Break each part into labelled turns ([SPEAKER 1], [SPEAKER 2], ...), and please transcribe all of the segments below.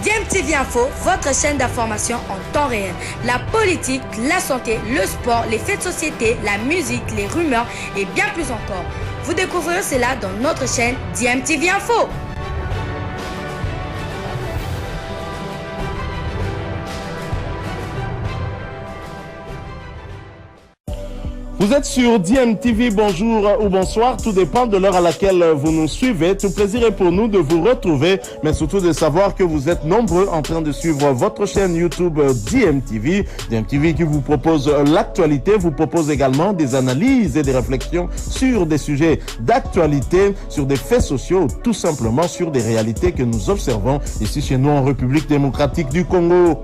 [SPEAKER 1] DMTV Info, votre chaîne d'information en temps réel. La politique, la santé, le sport, les faits de société, la musique, les rumeurs et bien plus encore. Vous découvrirez cela dans notre chaîne DMTV Info.
[SPEAKER 2] Vous êtes sur DMTV, bonjour ou bonsoir, tout dépend de l'heure à laquelle vous nous suivez. Tout plaisir est pour nous de vous retrouver, mais surtout de savoir que vous êtes nombreux en train de suivre votre chaîne YouTube DMTV. DMTV qui vous propose l'actualité, vous propose également des analyses et des réflexions sur des sujets d'actualité, sur des faits sociaux, tout simplement sur des réalités que nous observons ici chez nous en République démocratique du Congo.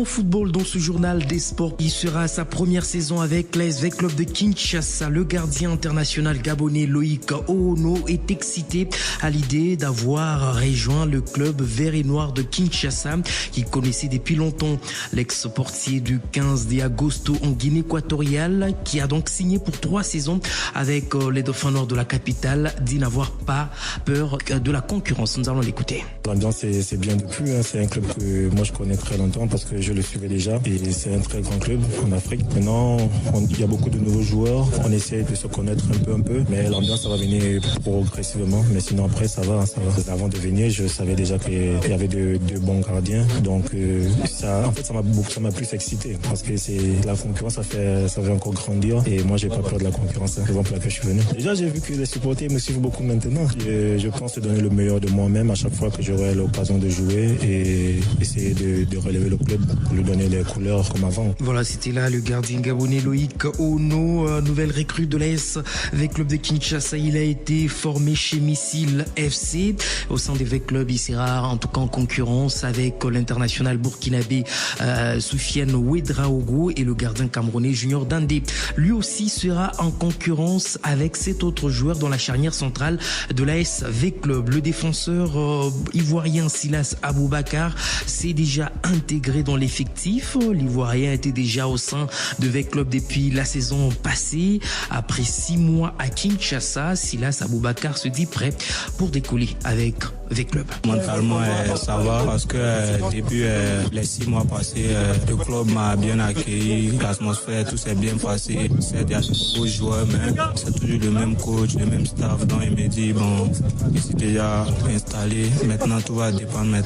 [SPEAKER 3] Football dans ce journal des sports qui sera à sa première saison avec l'ASV Club de Kinshasa. Le gardien international gabonais Loïc Oono est excité à l'idée d'avoir rejoint le club vert et noir de Kinshasa qu'il connaissait depuis longtemps. L'ex-portier du 15 d'Agosto en Guinée équatoriale qui a donc signé pour 3 saisons avec les Dauphins Noirs de la capitale dit n'avoir pas peur de la concurrence. Nous allons l'écouter.
[SPEAKER 4] L'ambiance c'est bien depuis, c'est un club que moi je connais très longtemps parce que je le suivais déjà et c'est un très grand club en Afrique. Maintenant, il y a beaucoup de nouveaux joueurs, on essaie de se connaître un peu, mais l'ambiance ça va venir progressivement, mais sinon après ça va. Avant de venir, je savais déjà qu'il y avait de bons gardiens, donc ça m'a plus excité parce que c'est la concurrence, ça fait encore grandir et moi j'ai pas peur de la concurrence, c'est pour laquelle je suis venu. Déjà j'ai vu que les supporters me suivent beaucoup maintenant, je pense donner le meilleur de moi-même à chaque fois que j'aurai l'occasion de jouer et essayer de relever le club pour lui donner les couleurs comme avant.
[SPEAKER 3] Voilà, c'était là le gardien gabonais Loïc Oono, nouvelle recrue de l'ASV Club de Kinshasa. Il a été formé chez Missile FC. Au sein des V Club, il sera en tout cas en concurrence avec l'international burkinabé Soufiane Ouedraogo et le gardien camerounais Junior Dandé. Lui aussi sera en concurrence avec 7 autres joueurs dans la charnière centrale de l'ASV Club. Le défenseur ivoirien Silas Aboubakar s'est déjà intégré dans l'effectif. L'Ivoirien était déjà au sein de V Club depuis la saison passée. Après 6 mois à Kinshasa, Silas Aboubakar se dit prêt pour décoller avec V Club.
[SPEAKER 5] Mentalement, ça va parce que depuis les 6 mois passés, le club m'a bien accueilli, l'atmosphère, tout s'est bien passé. Il y a de nouveaux joueurs, mais c'est toujours le même coach, le même staff. Donc il me dit, bon, je suis déjà installé. Maintenant, tout va dépendre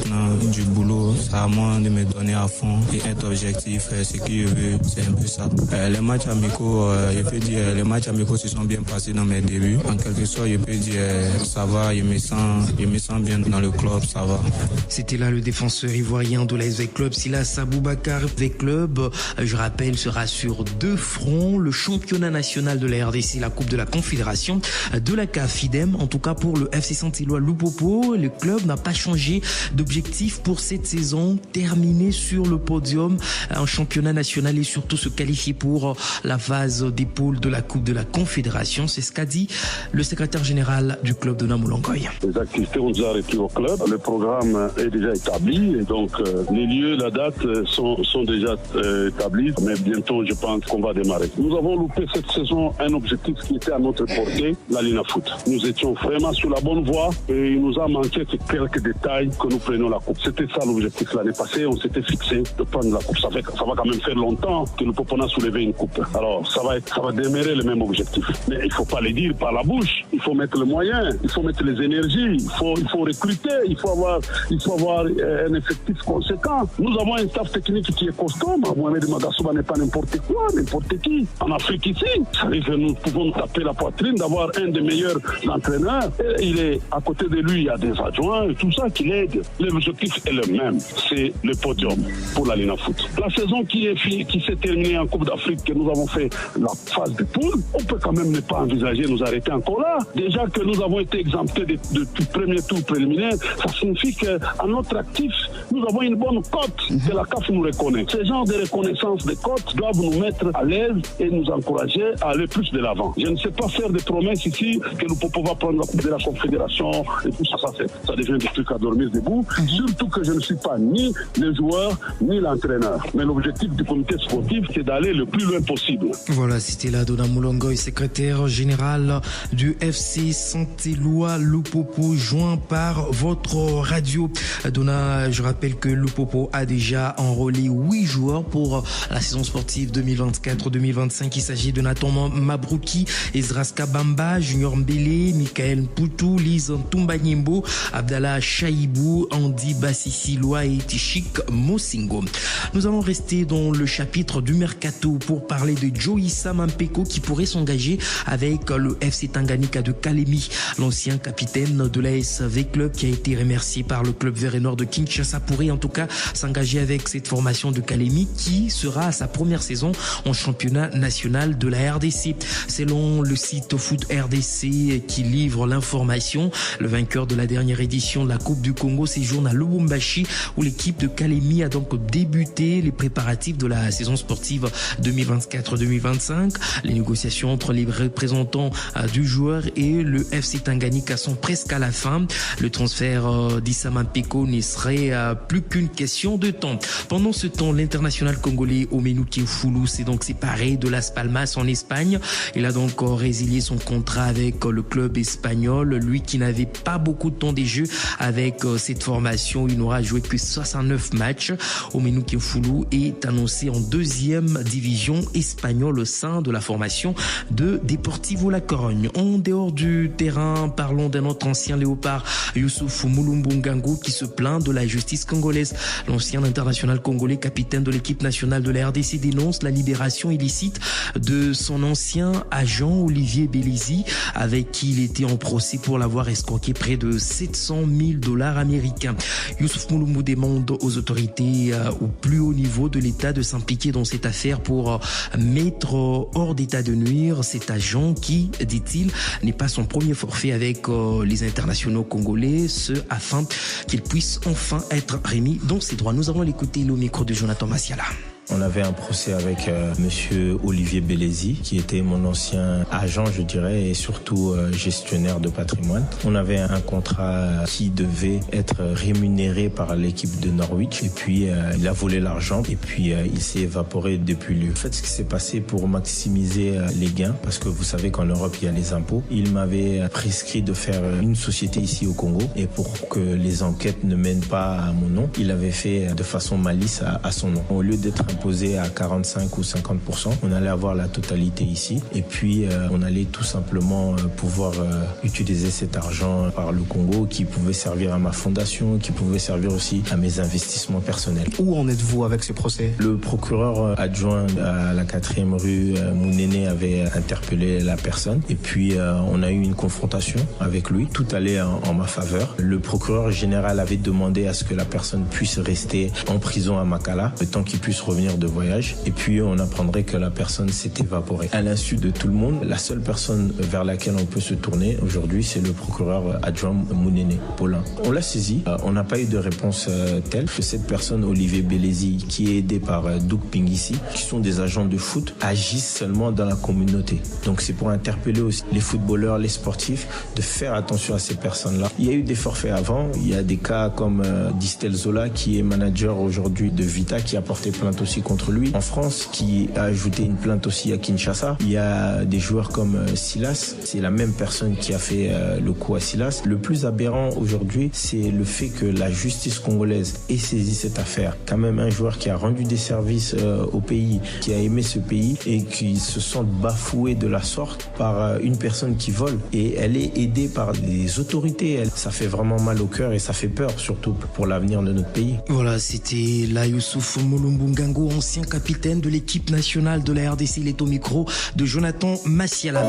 [SPEAKER 5] du boulot. C'est à moi de me donner à fond et être objectif, ce que je veux, c'est un peu ça. Les matchs amicaux, je peux dire, les matchs amicaux se sont bien passés dans mes débuts. En quelque sorte, je peux dire, ça va, je me sens bien dans le club, ça va.
[SPEAKER 3] C'était là le défenseur ivoirien de l'ASV Club, Silas Aboubakar. V Club, je rappelle, sera sur 2 fronts, le championnat national de la RDC, la Coupe de la Confédération de la CAF. Idem, en tout cas pour le FC Saint-Éloi Lupopo, le club n'a pas changé d'objectif pour cette saison, terminer sur le podium en championnat national et surtout se qualifier pour la phase des poules de la Coupe de la Confédération. C'est ce qu'a dit le secrétaire général du club de Namoulangoy.
[SPEAKER 6] Les activités ont déjà repris au club, le programme est déjà établi et donc les lieux, la date sont déjà établis, mais bientôt je pense qu'on va démarrer. Nous avons loupé cette saison un objectif qui était à notre portée, la Lina Foot. Nous étions vraiment sur la bonne voie et il nous a manqué quelques détails que nous prenions la coupe. C'était ça l'objectif l'année passée, on s'était fixé de prendre la coupe. Ça va quand même faire longtemps que le Popona a soulevé une coupe. Alors ça va demeurer le même objectif. Mais il ne faut pas le dire par la bouche, il faut mettre les moyens, il faut mettre les énergies, il faut recruter, il faut avoir un effectif conséquent. Nous avons un staff technique qui est costaud. Mohamed Magassouba n'est pas n'importe quoi, n'importe qui. En Afrique ici, ça veut dire que nous pouvons taper la poitrine d'avoir un des meilleurs entraîneurs. Et il est à côté de lui, il y a des adjoints et tout ça qui l'aident. L'objectif est le même, c'est le podium pour la Lina Foot. La saison qui s'est terminée en Coupe d'Afrique, que nous avons fait la phase de poule, on peut quand même ne pas envisager nous arrêter encore là. Déjà que nous avons été exemptés du premier tour préliminaire préliminaires, ça signifie qu'à notre actif, nous avons une bonne cote que la CAF nous reconnaît. Ce genre de reconnaissance des cotes doivent nous mettre à l'aise et nous encourager à aller plus de l'avant. Je ne sais pas faire des promesses ici que le Popo va prendre la Coupe de la Confédération et tout ça, ça devient des trucs à dormir debout. Surtout que je ne suis pas ni le joueur ni l'entraîneur. Mais l'objectif du comité sportif, c'est d'aller le plus loin possible.
[SPEAKER 3] Voilà, c'était là Dona Moulongoy, secrétaire général du FC Saint-Éloi Lupopo, joint par votre radio. Dona, je rappelle que Lupopo a déjà enrôlé 8 joueurs pour la saison sportive 2024-2025. Il s'agit de Nathan Mabrouki, Ezras Kabamba, Junior Mbele, Michael Poutou, Lise Ntumbanyimbo, Abdallah Chaibou, Andy Bassisiloa et Tishik Mosingo. Nous allons rester dans le chapitre du Mercato pour parler de Joïssa Mampeko qui pourrait s'engager avec le FC Tanganyika de Kalemi. L'ancien capitaine de l'ASV Club qui a été remercié par le club vert et nord de Kinshasa pourrait en tout cas s'engager avec cette formation de Kalemi qui sera à sa première saison en championnat national de la RDC. Selon le site Foot RDC qui livre l'information, le vainqueur de la dernière édition de la Coupe du Congo séjourne à Lubumbashi où l'équipe de Kalemi a donc débuté les préparatifs de la saison sportive 2024-2025. Les négociations entre les représentants du joueur et le FC Tanganyika sont presque à la fin. Le transfert d'Issa Mampeko ne serait plus qu'une question de temps. Pendant ce temps, l'international congolais Omenu Kinfulu s'est donc séparé de Las Palmas en Espagne. Il a donc résilié son contrat avec le club espagnol. Lui qui n'avait pas beaucoup de temps de jeu avec cette formation, il n'aura joué que 69 matchs. Omenu Kinfulu est annoncé en deuxième division espagnole au sein de la formation de Deportivo La Corogne. En dehors du terrain, parlons d'un autre ancien léopard, Youssouf Mulumbu Ngango, qui se plaint de la justice congolaise. L'ancien international congolais, capitaine de l'équipe nationale de la RDC, dénonce la libération illicite de son ancien agent Olivier Belizy, avec qui il était en procès pour l'avoir escroqué près de $700,000 américains. Youssouf Mulumbu demande aux autorités au plus haut niveau de l'État de s'impliquer dans cette affaire pour mettre hors d'état de nuire cet agent qui, dit-il, n'est pas son premier forfait avec les internationaux congolais, ce afin qu'il puisse enfin être remis dans ses droits. Nous allons l'écouter au micro de Jonathan Massiala.
[SPEAKER 4] On avait un procès avec monsieur Olivier Belizy, qui était mon ancien agent, je dirais, et surtout gestionnaire de patrimoine. On avait un contrat qui devait être rémunéré par l'équipe de Norwich, et puis il a volé l'argent, et puis il s'est évaporé depuis lui. En fait, ce qui s'est passé pour maximiser les gains, parce que vous savez qu'en Europe, il y a les impôts, il m'avait prescrit de faire une société ici au Congo, et pour que les enquêtes ne mènent pas à mon nom, il avait fait de façon malice à son nom. Au lieu d'être imposé à 45 ou 50%, on allait avoir la totalité ici et puis on allait tout simplement pouvoir utiliser cet argent par le Congo qui pouvait servir à ma fondation, qui pouvait servir aussi à mes investissements personnels.
[SPEAKER 7] Où en êtes-vous avec ce procès?
[SPEAKER 4] Le procureur adjoint à la 4e rue Mounene avait interpellé la personne et puis on a eu une confrontation avec lui. Tout allait en ma faveur. Le procureur général avait demandé à ce que la personne puisse rester en prison à Makala le temps qu'il puisse revenir de voyage et puis on apprendrait que la personne s'est évaporée. À l'insu de tout le monde, la seule personne vers laquelle on peut se tourner aujourd'hui, c'est le procureur adjoint Mounene, Paulin. On l'a saisi, on n'a pas eu de réponse telle que cette personne, Olivier Belizy, qui est aidé par Doug Pingissi, qui sont des agents de foot, agissent seulement dans la communauté. Donc c'est pour interpeller aussi les footballeurs, les sportifs, de faire attention à ces personnes-là. Il y a eu des forfaits avant, il y a des cas comme Distel Zola, qui est manager aujourd'hui de Vita, qui a porté plainte aussi contre lui. En France, qui a ajouté une plainte aussi à Kinshasa. Il y a des joueurs comme Silas. C'est la même personne qui a fait le coup à Silas. Le plus aberrant aujourd'hui, c'est le fait que la justice congolaise ait saisi cette affaire. Quand même un joueur qui a rendu des services au pays, qui a aimé ce pays et qui se sent bafoué de la sorte par une personne qui vole. Et elle est aidée par les autorités. Ça fait vraiment mal au cœur et ça fait peur, surtout pour l'avenir de notre pays.
[SPEAKER 3] Voilà, c'était là Youssouf Mulumbu Ngango, ancien capitaine de l'équipe nationale de la RDC. Il est au micro de Jonathan Massiala.